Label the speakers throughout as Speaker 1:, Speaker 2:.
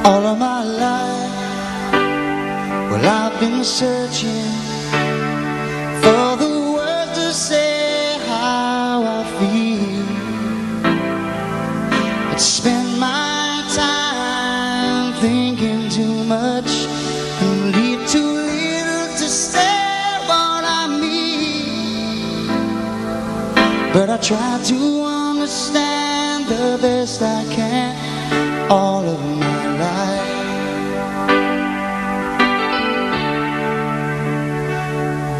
Speaker 1: All of my life, well, I've been searching for the words to say how I feel. But spend my time thinking too much and leave too little to say what I mean. But I try to understand the best I can all of my life.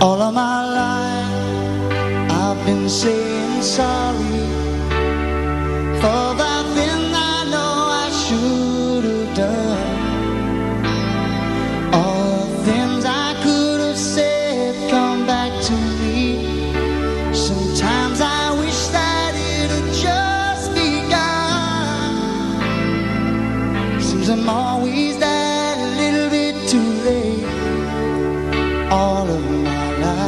Speaker 1: All of my life I've been saying sorry for the things I know I should have done. All the things I could have said come back to me. Sometimes I wish that it had just begun. Seems I'm always that little bit too late. All of my life.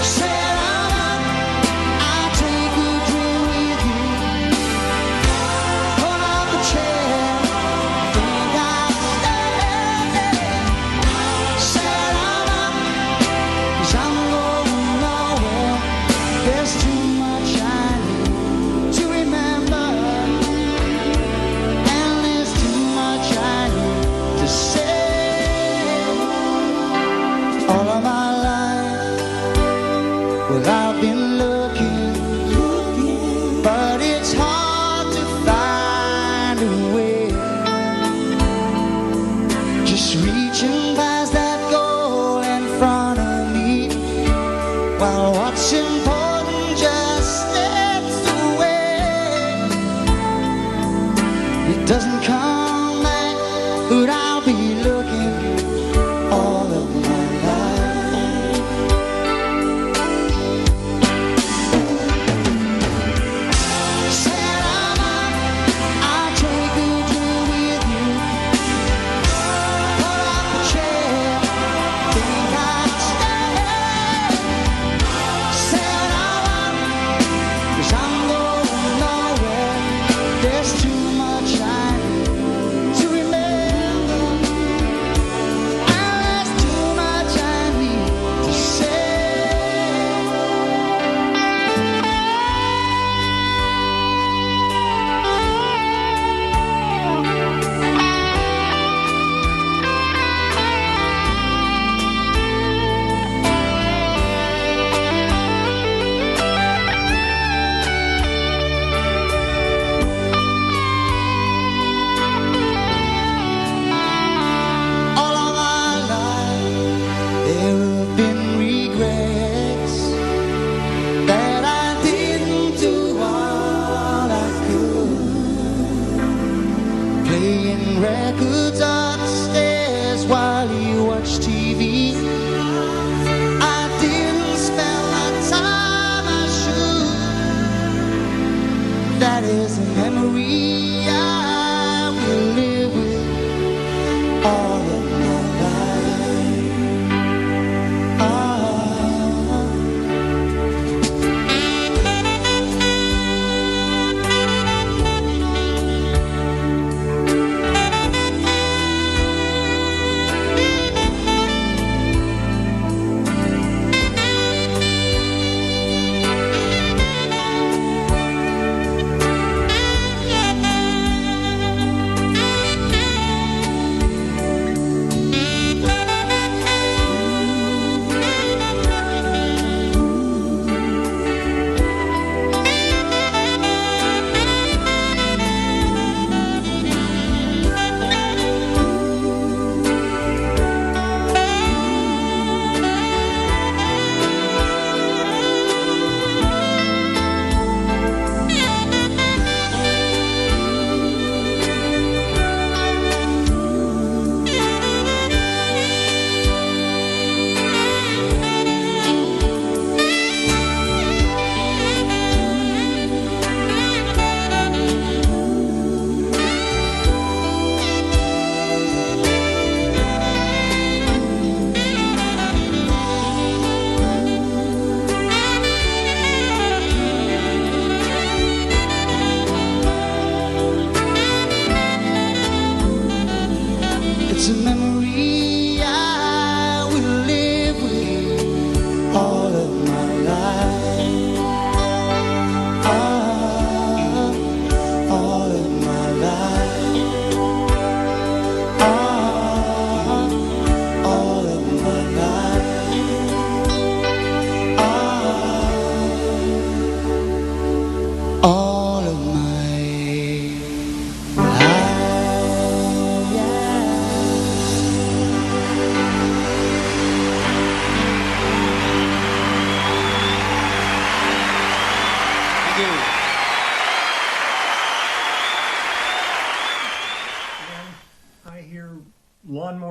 Speaker 1: Said I'll take a drink with you. Pull up a chair, think I'll stay. Said cause I'm going nowhere. There's too much I need to remember, and there's too much I need to say. All of my life, well, I've been looking, but it's hard to find a way. Just reaching past that goal in front of me, while what's important just slips away. It doesn't come back, but I'll be looking all of my life. Said I'll take a drink with you. Pull up a chair, think I'd stay. Said cause I'm going nowhere. There's too much I need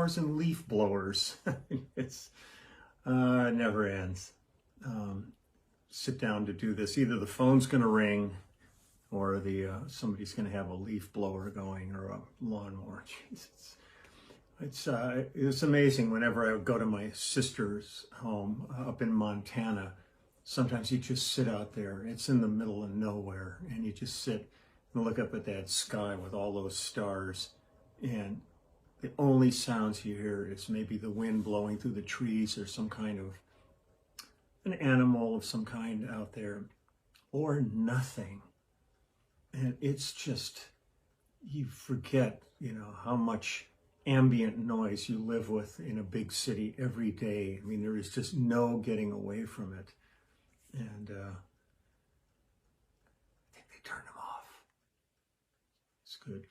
Speaker 2: lawnmowers and leaf blowers. It's it never ends. Sit down to do this. Either the phone's going to ring, or somebody's going to have a leaf blower going, or a lawnmower. Jesus. It's amazing. Whenever I would go to my sister's home up in Montana, sometimes you just sit out there. It's in the middle of nowhere, and you just sit and look up at that sky with all those stars, and the only sounds you hear is maybe the wind blowing through the trees, or some kind of an animal of some kind out there, or nothing. And it's just, you forget, how much ambient noise you live with in a big city every day. I mean, there is just no getting away from it. And I think they turned them off. It's good.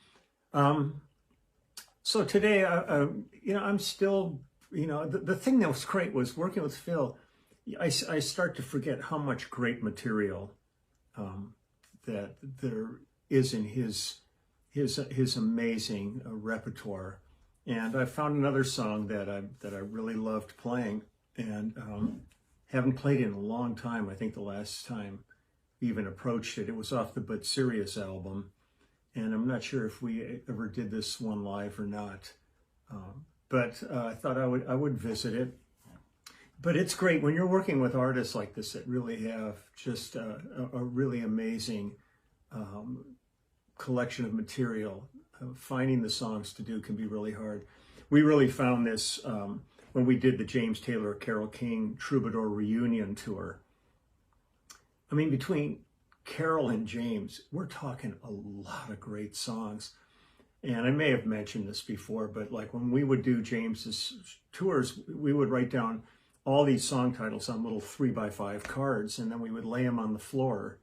Speaker 2: So today, I'm still, the thing that was great was working with Phil. I start to forget how much great material that there is in his amazing repertoire. And I found another song that I really loved playing, and haven't played in a long time. I think the last time we even approached it was off the But Serious album, and I'm not sure if we ever did this one live or not. But I thought I would visit it. But it's great when you're working with artists like this that really have just a really amazing collection of material. Finding the songs to do can be really hard. We really found this when we did the James Taylor Carole King Troubadour Reunion Tour. I mean, between Carole and James, we're talking a lot of great songs. And I may have mentioned this before, but like when we would do James's tours, we would write down all these song titles on little 3x5 cards, and then we would lay them on the floor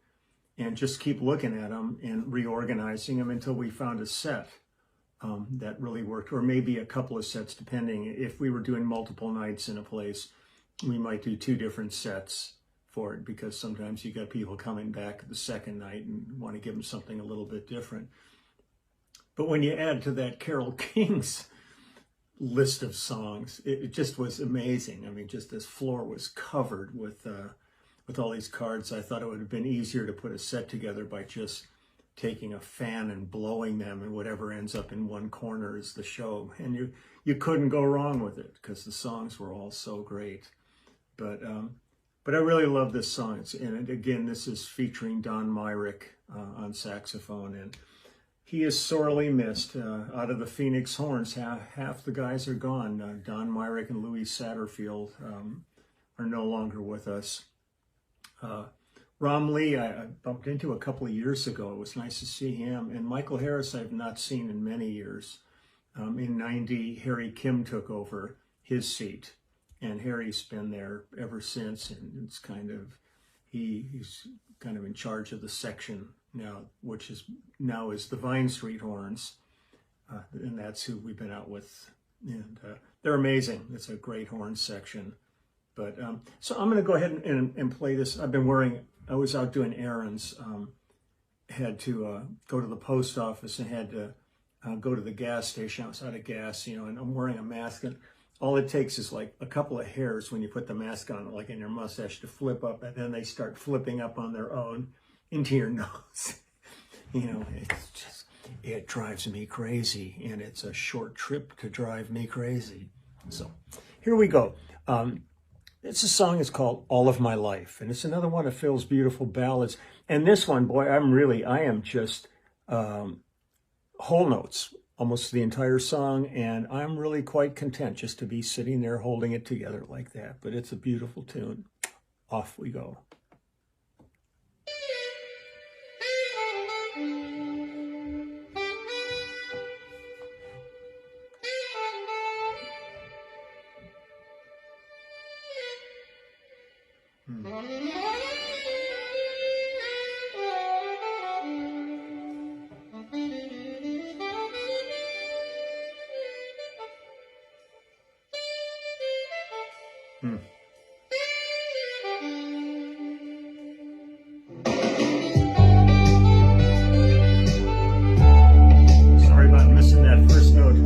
Speaker 2: and just keep looking at them and reorganizing them until we found a set that really worked, or maybe a couple of sets, depending. If we were doing multiple nights in a place, we might do 2 different sets for it, because sometimes you got people coming back the second night and want to give them something a little bit different. But when you add to that Carole King's list of songs, it just was amazing. I mean, just this floor was covered with all these cards. I thought it would have been easier to put a set together by just taking a fan and blowing them, and whatever ends up in one corner is the show. And you couldn't go wrong with it, because the songs were all so great. But I really love this song. And again, this is featuring Don Myrick on saxophone, and he is sorely missed. Out of the Phoenix Horns, half the guys are gone. Don Myrick and Louis Satterfield are no longer with us. Rom Lee, I bumped into a couple of years ago. It was nice to see him. And Michael Harris, I've not seen in many years. In '90, Harry Kim took over his seat, and Harry's been there ever since. And it's kind of, he's kind of in charge of the section now, which is the Vine Street Horns. And that's who we've been out with. And they're amazing. It's a great horn section. But so I'm going to go ahead and play this. I was out doing errands, had to go to the post office, and had to go to the gas station. I was out of gas, and I'm wearing a mask. And all it takes is like a couple of hairs when you put the mask on, like in your mustache, to flip up, and then they start flipping up on their own into your nose. It drives me crazy, and it's a short trip to drive me crazy. So here we go. It's a song is called All of My Life, and it's another one of Phil's beautiful ballads. And this one, boy, I am just whole notes almost the entire song, and I'm really quite content just to be sitting there holding it together like that. But it's a beautiful tune. Off we go. Sorry about missing that first note.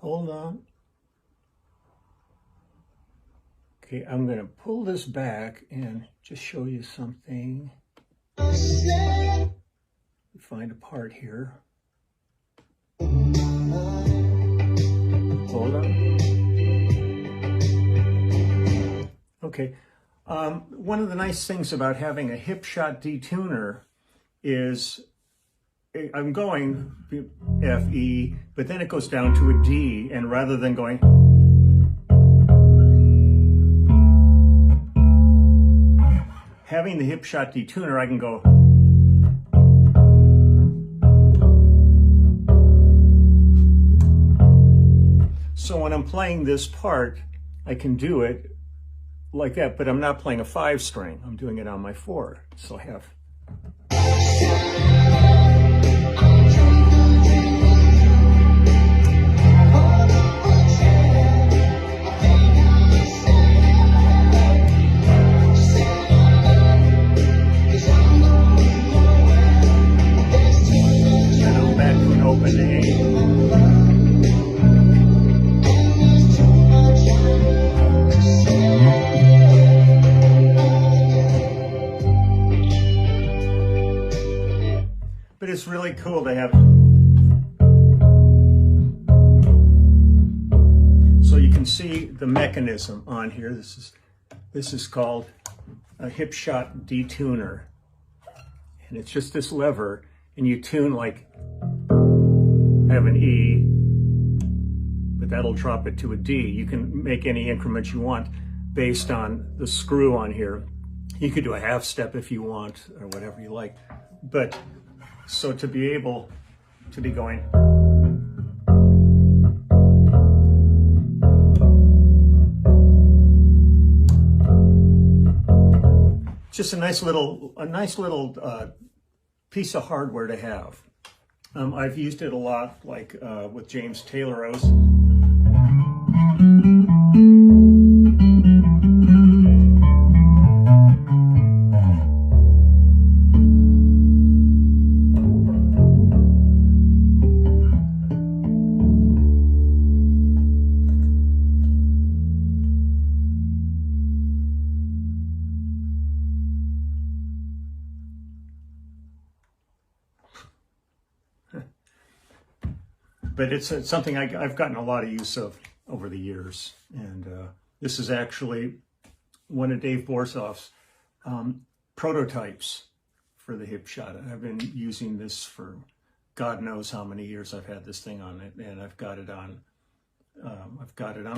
Speaker 2: Hold on. Okay, I'm going to pull this back and just show you something. Find a part here. Hold on. Okay. One of the nice things about having a hip shot detuner is I'm going F, E, but then it goes down to a D, and rather than going having the hip shot detuner, I can go so when I'm playing this part, I can do it like that, but I'm not playing a 5 string. I'm doing it on my 4. So I have. And I'm back to an open A. But it's really cool to have. So you can see the mechanism on here. This is called a hip shot detuner. And it's just this lever, and you tune like I have an E, but that'll drop it to a D. You can make any increment you want based on the screw on here. You could do a half step if you want, or whatever you like. But so to be able to be going just a nice little piece of hardware to have. I've used it a lot, like with James Taylor's. But it's something I've gotten a lot of use of over the years. And this is actually one of Dave Borsoff's prototypes for the hip shot. I've been using this for God knows how many years I've had this thing on it, and I've got it on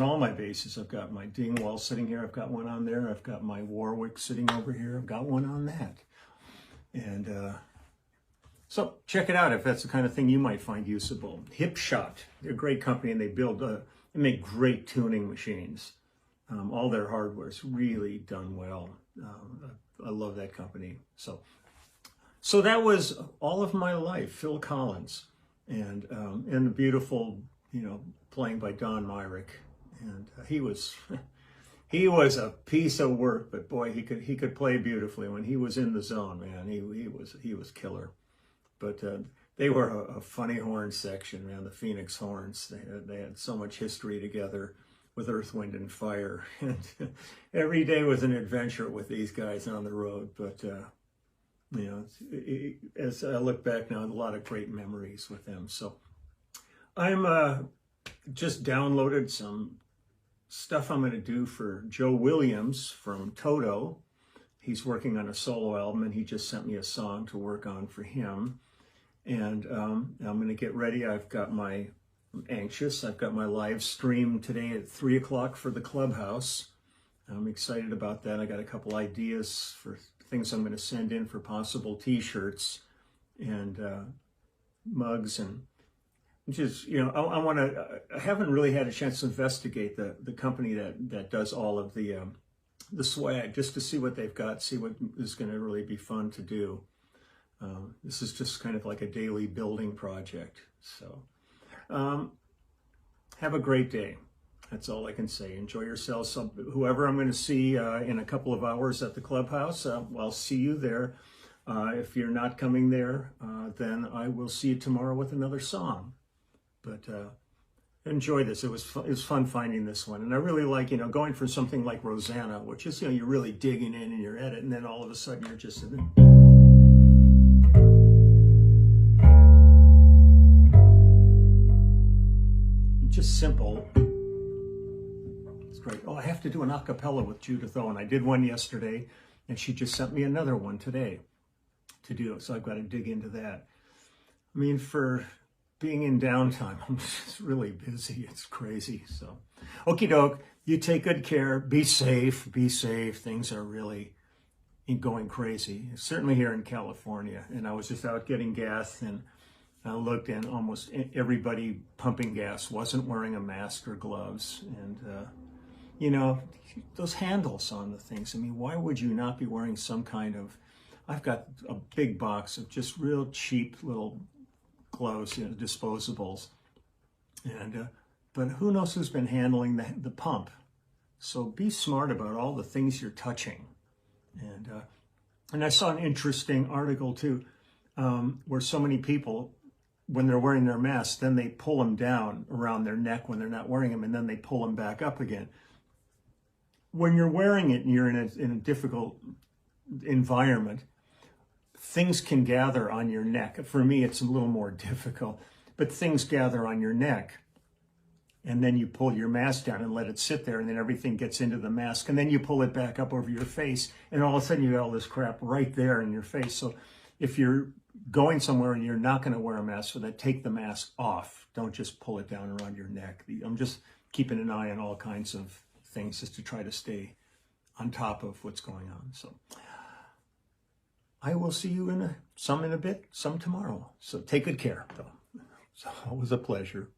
Speaker 2: all my basses. I've got my Dingwall sitting here. I've got one on there. I've got my Warwick sitting over here. I've got one on that. And so check it out if that's the kind of thing you might find usable. Hip Shot, they're a great company, and they make great tuning machines. All their hardware is really done well. I love that company. So that was all of my life, Phil Collins, and the beautiful, playing by Don Myrick, and he was a piece of work, but boy, he could play beautifully when he was in the zone, man. He was killer. But they were a funny horn section, man. The Phoenix Horns. They had so much history together with Earth, Wind, and Fire, and every day was an adventure with these guys on the road. But as I look back now, a lot of great memories with them. So I'm just downloaded some stuff I'm going to do for Joe Williams from Toto. He's working on a solo album, and he just sent me a song to work on for him. And I'm going to get ready. I'm anxious. I've got my live stream today at 3 o'clock for the Clubhouse. I'm excited about that. I got a couple ideas for things I'm going to send in for possible t-shirts and mugs, and just, I haven't really had a chance to investigate the company that does all of the swag, just to see what they've got, see what is going to really be fun to do. This is just kind of like a daily building project. So have a great day. That's all I can say. Enjoy yourselves. So whoever I'm going to see in a couple of hours at the Clubhouse, I'll see you there. If you're not coming there, then I will see you tomorrow with another song. But enjoy this. It was fun finding this one, and I really like, going for something like Rosanna, which is, you're really digging in your edit, and then all of a sudden you're just just simple. It's great. Oh, I have to do an a cappella with Judith Owen. I did one yesterday, and she just sent me another one today to do, so I've got to dig into that. I mean, for being in downtime, I'm just really busy. It's crazy. So, okie doke. You take good care. Be safe. Be safe. Things are really going crazy. Certainly here in California. And I was just out getting gas, and I looked, and almost everybody pumping gas wasn't wearing a mask or gloves. And those handles on the things. I mean, why would you not be wearing some kind of? I've got a big box of just real cheap little gloves, disposables, and but who knows who's been handling the pump? So be smart about all the things you're touching. And I saw an interesting article too, where so many people, when they're wearing their masks, then they pull them down around their neck when they're not wearing them, and then they pull them back up again. When you're wearing it and you're in a difficult environment, things can gather on your neck. For me, it's a little more difficult, but things gather on your neck, and then you pull your mask down and let it sit there, and then everything gets into the mask, and then you pull it back up over your face, and all of a sudden you got all this crap right there in your face. So if you're going somewhere and you're not going to wear a mask for that, take the mask off. Don't just pull it down around your neck. I'm just keeping an eye on all kinds of things just to try to stay on top of what's going on. So I will see you some in a bit, some tomorrow. So take good care, though. It's always a pleasure.